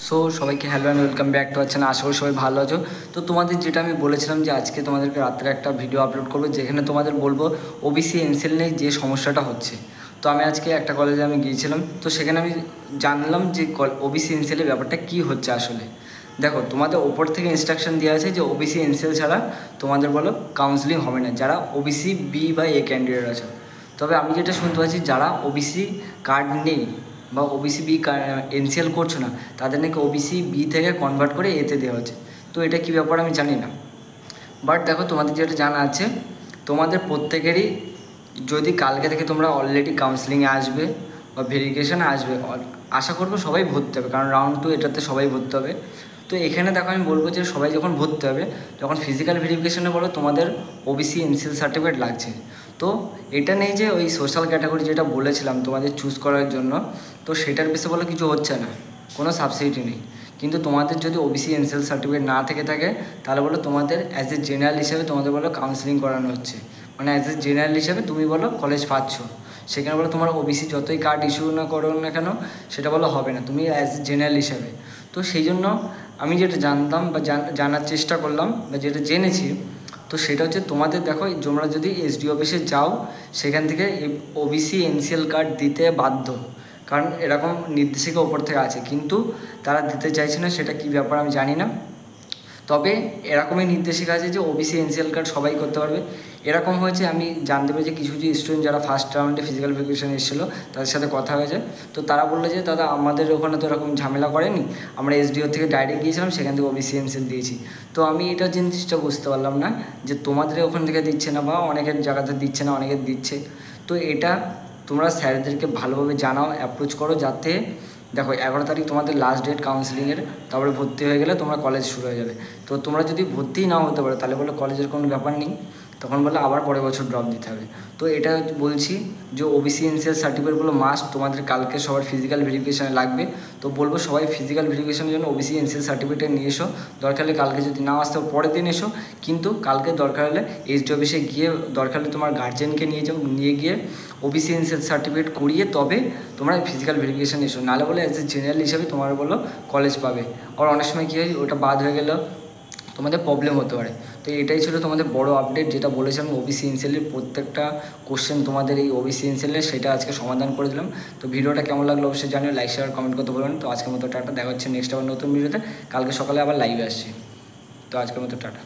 So সবাইকে hello and welcome back to our channel. আশা করি সবাই ভালো আছো। তো তোমাদের যেটা আমি বলেছিলাম যে আজকে তোমাদেরকে রাত্রে একটা ভিডিও আপলোড করবো যেখানে তোমাদের বলবো ওবিসি এনসিএল নিয়ে যে সমস্যাটা হচ্ছে। তো আমি আজকে একটা কলেজে আমি গিয়েছিলাম, তো সেখানে আমি জানলাম যে ওবিসি এনসিএলের ব্যাপারটা কী হচ্ছে আসলে। দেখো, তোমাদের ওপর থেকে ইনস্ট্রাকশন দেওয়া আছে যে ওবিসি এনসিএল ছাড়া তোমাদের বলো কাউন্সিলিং হবে না যারা ওবিসি বি বা এ ক্যান্ডিডেট আছে। তবে আমি যেটা শুনতে পাচ্ছি যারা ওবিসি কার্ড নেই বা ওবিসি বি এনসিএল করছো না, তাদের নাকি ওবিসি বি থেকে কনভার্ট করে এতে দেওয়া হচ্ছে। তো এটা কী ব্যাপার আমি জানি না, বাট দেখো তোমাদের যেটা জানা আছে তোমাদের প্রত্যেকেরই যদি কালকে থেকে তোমরা অলরেডি কাউন্সিলিংয়ে আসবে বা ভেরিফিকেশানে আসবে, আশা করবো সবাই ভর্তি হবে, কারণ রাউন্ড 2 এটাতে সবাই ভর্তি হবে। তো এখানে দেখো আমি বলবো যে সবাই যখন ভর্তি হবে, যখন ফিজিক্যাল ভেরিফিকেশানে বলো তোমাদের ওবিসি এনসিএল সার্টিফিকেট লাগছে। তো এটা নেই যে ওই সোশ্যাল ক্যাটাগরি যেটা বলেছিলাম তোমাদের চুজ করার জন্য, তো সেটার বেশি বলে কিছু হচ্ছে না, কোনো সাবসিডি নেই। কিন্তু তোমাদের যদি ওবিসি এনসিএল সার্টিফিকেট না থেকে থাকে তাহলে বলো তোমাদের অ্যাজ এ জেনারেল হিসেবে তোমাদের বলো কাউন্সিলিং করানো হচ্ছে, মানে অ্যাজ এ জেনারেল হিসেবে তুমি বলো কলেজ পাচ্ছ। সেখানে বলো তোমার ওবিসি যতই কার্ড ইস্যু না করো না কেন সেটা বলো হবে না, তুমি অ্যাজ এ জেনারেল হিসেবে। তো সেই জন্য আমি যেটা জানতাম বা জানার চেষ্টা করলাম বা যেটা জেনেছি, তো সেটা হচ্ছে তোমাদের দেখো তোমরা যদি এসডি অফিসে যাও সেখান থেকে ওবিসি এনসিএল কার্ড দিতে বাধ্য, কারণ এরকম নির্দেশিকা ওপর থেকে আছে, কিন্তু তারা দিতে চাইছে না। সেটা কী ব্যাপার আমি জানি না, তবে এরকমই নির্দেশিকা আছে যে ওবিসি এনসিএল কার্ড সবাই করতে পারবে। এরকম হয়েছে আমি জানতে পেরেছি কিছু কিছু স্টুডেন্ট যারা ফার্স্ট রাউন্ডে ফিজিক্যাল ভেরিফিকেশন এসেছিলো তাদের সাথে কথা হয়েছে, তো তারা বললো যে দাদা আমাদের ওখানে তো এরকম ঝামেলা করেনি, আমরা এসডিও থেকে ডাইরেক্ট গিয়েছিলাম, সেখান থেকে ওবিসি এনসিএল দিয়েছি। তো আমি এটা জিনিসটা বুঝতে পারলাম না যে তোমাদের ওখান থেকে দিচ্ছে না বা অনেকের জায়গাতে দিচ্ছে না, অনেকের দিচ্ছে। তো এটা তোমরা স্যারদেরকে ভালোভাবে জানাও, অ্যাপ্রোচ করো, যাতে দেখো 11 তারিখ তোমাদের লাস্ট ডেট কাউন্সিলিংয়ের, তারপরে ভর্তি হয়ে গেলে তোমরা কলেজ শুরু হয়ে যাবে। তো তোমরা যদি ভর্তি নাও হতে পারো তাহলে বলো কলেজের কোনো ব্যাপার নেই, তখন বলে আবার পরের বছর ড্রপ দিতে হবে। তো এটা বলছি যে ওবিসি এনসিএল সার্টিফিকেটগুলো মাস্ট তোমাদের কালকে সবার ফিজিক্যাল ভেরিফিকেশানে লাগবে। তো বলবো সবাই ফিজিক্যাল ভেরিফিকেশানের জন্য ওবিসি এনসিএল সার্টিফিকেট নিয়ে এসো, দরকার হলে কালকে যদি নাও আসতে পরের দিন এসো, কিন্তু কালকে দরকার হলে এসডি অফিসে গিয়ে দরকার হলে তোমার গার্জেনকে নিয়ে যাও, নিয়ে গিয়ে ওবিসি এনসিএল সার্টিফিকেট করিয়ে তবে তোমরা ফিজিক্যাল ভেরিফিকেশান এসো, নাহলে বলে অ্যাজ এ জেনারেল হিসাবে তোমার বলো কলেজ পাবে। আর অনেক সময় কী হয় ওটা বাদ হয়ে গেলেও তোমাদের প্রবলেম হতে পারে। তো এটাই ছিল তোমাদের বড় আপডেট, যেটা বলেছিলাম ওবিসি এনসিএলের প্রত্যেকটা কোশ্চেন তোমাদের এই ওবিসি এনসিএলের সেটা আজকে সমাধান করে দিলাম। তো ভিডিওটা কেমন লাগলো অবশ্যই জানিও, লাইক শেয়ার কমেন্ট করতে বলবেন। তো আজকের মতো টাটা, দেখা হচ্ছে নেক্সট আবার নতুন ভিডিওতে, কালকে সকালে আবার লাইভে আসছি। তো আজকের মতো টাটা।